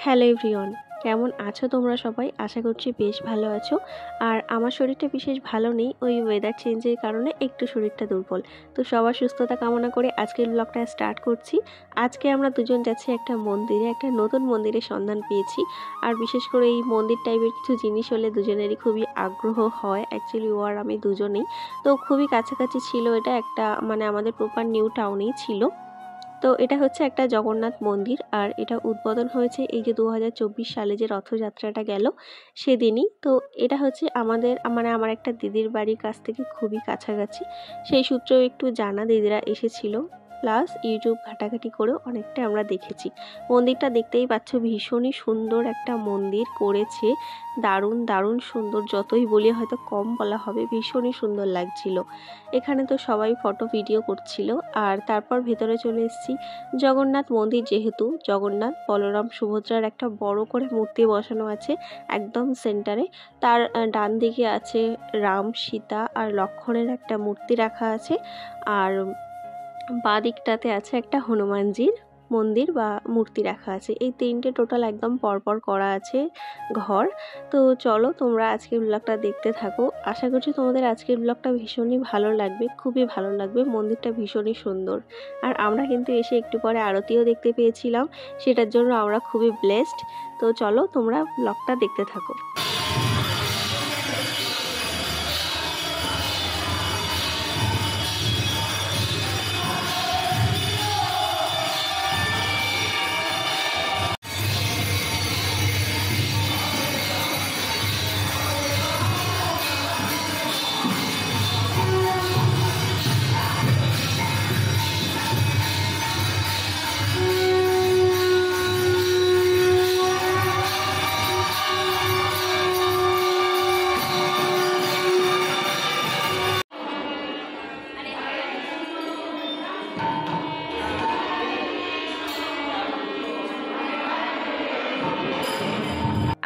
Hello everyone, কেমন আছো তোমরা সবাই? আশা করছি বেশ ভালো আছো। আর আমার শরীরটা বিশেষ ভালো নেই, ওই ওয়েদার চেঞ্জের কারণে একটু শরীরটা দুর্বল। তো সবার সুস্থতা কামনা করে আজকের ব্লগটা স্টার্ট করছি। আজকে আমরা দুজন যাচ্ছি একটা মন্দিরে, একটা নতুন মন্দিরের সন্ধান পেয়েছি। আর বিশেষ করে এই মন্দির টাইপের কিছু জিনিস হলে দুজনেরই খুবই আগ্রহ হয়। অ্যাকচুয়ালি ও আর আমি দুজনেই তো খুবই কাছাকাছি ছিল। এটা একটা আমাদের প্রপার নিউ টাউনেই ছিল। তো এটা হচ্ছে একটা জগন্নাথ মন্দির, আর এটা উদ্বোধন হয়েছে এই যে 2024 সালে যে রথযাত্রাটা গেল সেদিনই। তো এটা হচ্ছে আমার একটা দিদির বাড়ির কাছ থেকে খুবই কাছাকাছি, সেই সূত্রেও একটু জানা, দিদিরা এসেছিল, প্লাস ইউটিউব ঘাটাঘাটি করেও অনেকটা আমরা দেখেছি। মন্দিরটা দেখতেই পাচ্ছ, ভীষণই সুন্দর একটা মন্দির করেছে, দারুণ দারুণ সুন্দর, যতই বলি হয়তো কম বলা হবে, ভীষণই সুন্দর লাগছিল। এখানে তো সবাই ফটো ভিডিও করছিল। আর তারপর ভেতরে চলে এসেছি। জগন্নাথ মন্দির, যেহেতু জগন্নাথ বলরাম সুভদ্রার একটা বড় করে মূর্তি বসানো আছে একদম সেন্টারে। তার ডান দিকে আছে রাম, সীতা আর লক্ষ্মণের একটা মূর্তি রাখা আছে। আর বাঁ দিকটাতে আছে একটা হনুমানজির মন্দির বা মূর্তি রাখা আছে। এই তিনটে টোটাল একদম পরপর করা আছে ঘর। তো চলো তোমরা আজকের ব্লগটা দেখতে থাকো। আশা করছি তোমাদের আজকের ব্লগটা ভীষণই ভালো লাগবে, খুবই ভালো লাগবে। মন্দিরটা ভীষণই সুন্দর। আর আমরা কিন্তু এসে একটু পরে আরতিও দেখতে পেয়েছিলাম, সেটার জন্য আমরা খুবই ব্লেসড। তো চলো তোমরা ব্লগটা দেখতে থাকো।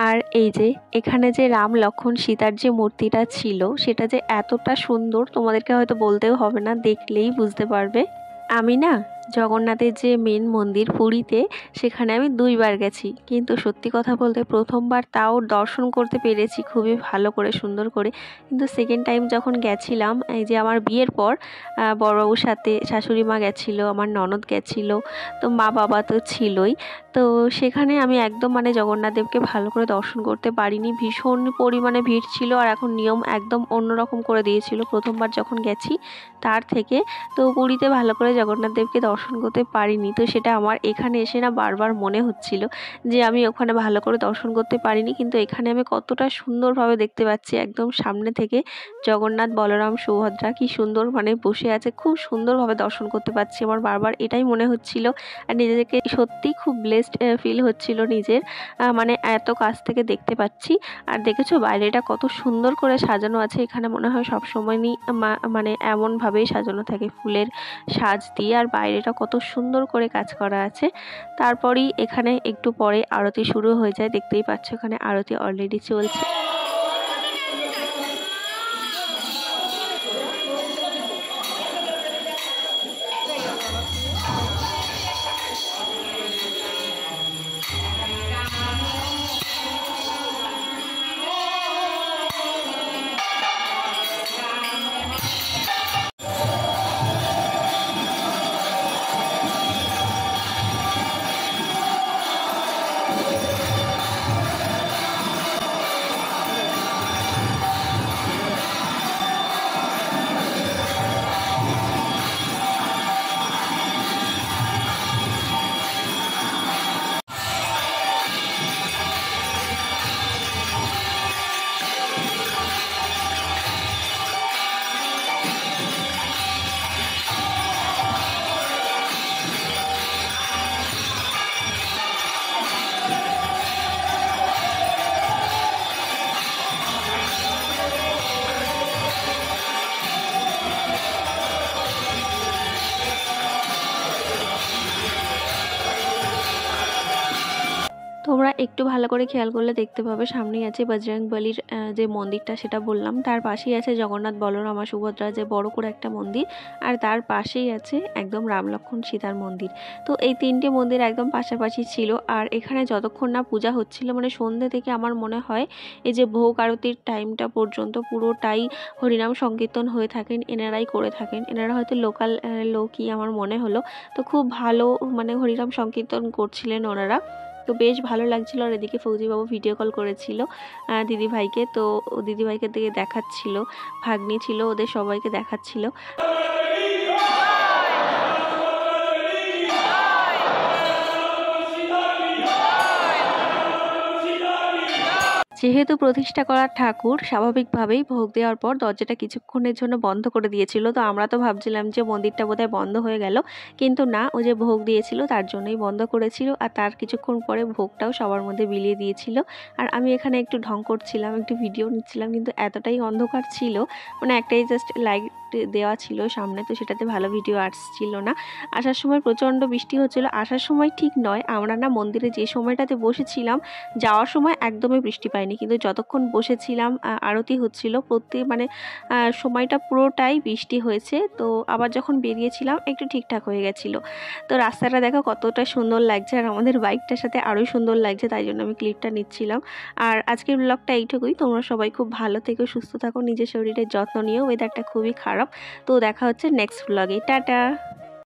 আর এই যে এখানে যে রাম লক্ষ্মণ সীতার যে মূর্তিটা ছিল, সেটা যে এতটা সুন্দর তোমাদেরকে হয়তো বলতেও হবে না, দেখলেই বুঝতে পারবে। আমি না জগন্নাথের যে মেন মন্দির পুরীতে, সেখানে আমি 2বার গেছি, কিন্তু সত্যি কথা বলতে প্রথমবার তাও দর্শন করতে পেরেছি খুবই ভালো করে, সুন্দর করে। কিন্তু সেকেন্ড টাইম যখন গেছিলাম, এই যে আমার বিয়ের পর বড়বাবুর সাথে শাশুড়ি মা গেছিলো, আমার ননদ গেছিলো, তো মা বাবা তো ছিলই। তো সেখানে আমি একদম জগন্নাথ দেবকে ভালো করে দর্শন করতে পারিনি, ভীষণ পরিমাণে ভিড় ছিল। আর এখন নিয়ম একদম অন্যরকম করে দিয়েছিল প্রথমবার যখন গেছি তার থেকে। তো পুরীতে ভালো করে জগন্নাথ দেবকে দর্শন করতে পারিনি। তো সেটা আমার এখানে এসে না বারবার মনে হচ্ছিল যে আমি ওখানে ভালো করে দর্শন করতে পারিনি, কিন্তু এখানে আমি কতটা সুন্দরভাবে দেখতে পাচ্ছি একদম সামনে থেকে জগন্নাথ বলরাম সুভদ্রা কি সুন্দর বসে আছে, খুব সুন্দরভাবে দর্শন করতে পারছি। আমার বারবার এটাই মনে হচ্ছিল, আর নিজেকে সত্যি খুব ব্লেসড ফিল হচ্ছিল নিজের, এত কাছ থেকে দেখতে পাচ্ছি। আর দেখেছো বাইরেটা কত সুন্দর করে সাজানো আছে, এখানে মনে হয় সবসময়ই এমনভাবেই সাজানো থাকে ফুলের সাজ দিয়ে। আর বাইরেটা কত সুন্দর করে কাজ করা আছে। তারপরেই এখানে একটু পরে আরতি শুরু হয়ে যায়, দেখতেই পাচ্ছ এখানে আরতি অলরেডি চলছে। একটু ভালো করে খেয়াল করলে দেখতে পাবে সামনেই আছে বজরংবলীর যে মন্দিরটা সেটা বললাম, তার পাশেই আছে জগন্নাথ বলরাম আর সুভদ্রা যে বড় করে একটা মন্দির, আর তার পাশেই আছে একদম রাম লক্ষ্মণ সীতার মন্দির। তো এই তিনটে মন্দির একদম পাশাপাশি ছিল। আর এখানে যতক্ষণ না পূজা হচ্ছিল মানে সন্ধ্যে থেকে আমার মনে হয় এই যে ভোগ আরতির টাইমটা পর্যন্ত পুরোটাই হরিনাম সংকীর্তন হয়ে থাকেন, এনারাই করে থাকেন। এনারা হয়তো লোকাল লোকই আমার মনে হলো। তো খুব ভালো মানে হরিনাম সংকীর্তন করছিলেন ওনারা, তো বেশ ভালো লাগছিল। আর এদিকে ফৌজিবাবু ভিডিও কল করেছিল দিদিভাইকে, তো দিদিভাইকে দিকে দেখাচ্ছিল, ভাগ্নি ছিল ওদের সবাইকে দেখাচ্ছিল। যেহেতু প্রতিষ্ঠা করা ঠাকুর, স্বাভাবিকভাবেই ভোগ দেওয়ার পর দরজাটা কিছুক্ষণের জন্য বন্ধ করে দিয়েছিল। তো আমরা তো ভাবছিলাম যে মন্দিরটা বোধহয় বন্ধ হয়ে গেল, কিন্তু না, ও যে ভোগ দিয়েছিল তার জন্যই বন্ধ করেছিল। আর তার কিছুক্ষণ পরে ভোগটাও সবার মধ্যে বিলিয়ে দিয়েছিল। আর আমি এখানে একটু ঢং করছিলাম, একটু ভিডিও নিচ্ছিলাম, কিন্তু এতটাই অন্ধকার ছিল, মানে একটাই জাস্ট লাইট দেওয়া ছিল সামনে, তো সেটাতে ভালো ভিডিও আসছিল না। আসার সময় প্রচণ্ড বৃষ্টি হচ্ছিল। আসার সময় ঠিক নয়, আমরা না মন্দিরে যে সময়টাতে বসেছিলাম যাওয়ার সময় একদমই বৃষ্টি পাইনি, কিন্তু যতক্ষণ বসেছিলাম আরতি হচ্ছিল মানে সময়টা পুরোটাই বৃষ্টি হয়েছে। তো আবার যখন বেরিয়েছিলাম একটু ঠিকঠাক হয়ে গেছিল। তো রাস্তাটা দেখো কতটা সুন্দর লাগছে, আর আমাদের বাইকটার সাথে আরোই সুন্দর লাগছে, তাই জন্য আমি ক্লিপটা নিচ্ছিলাম। আর আজকের ব্লগটা এইটুকুই। তোমরা সবাই খুব ভালো থেকো, সুস্থ থাকো, নিজের শরীরের যত্ন নিও। ওয়েদারটা খুবই খারাপ। তো দেখা হচ্ছে নেক্সট ব্লগে। টাটা।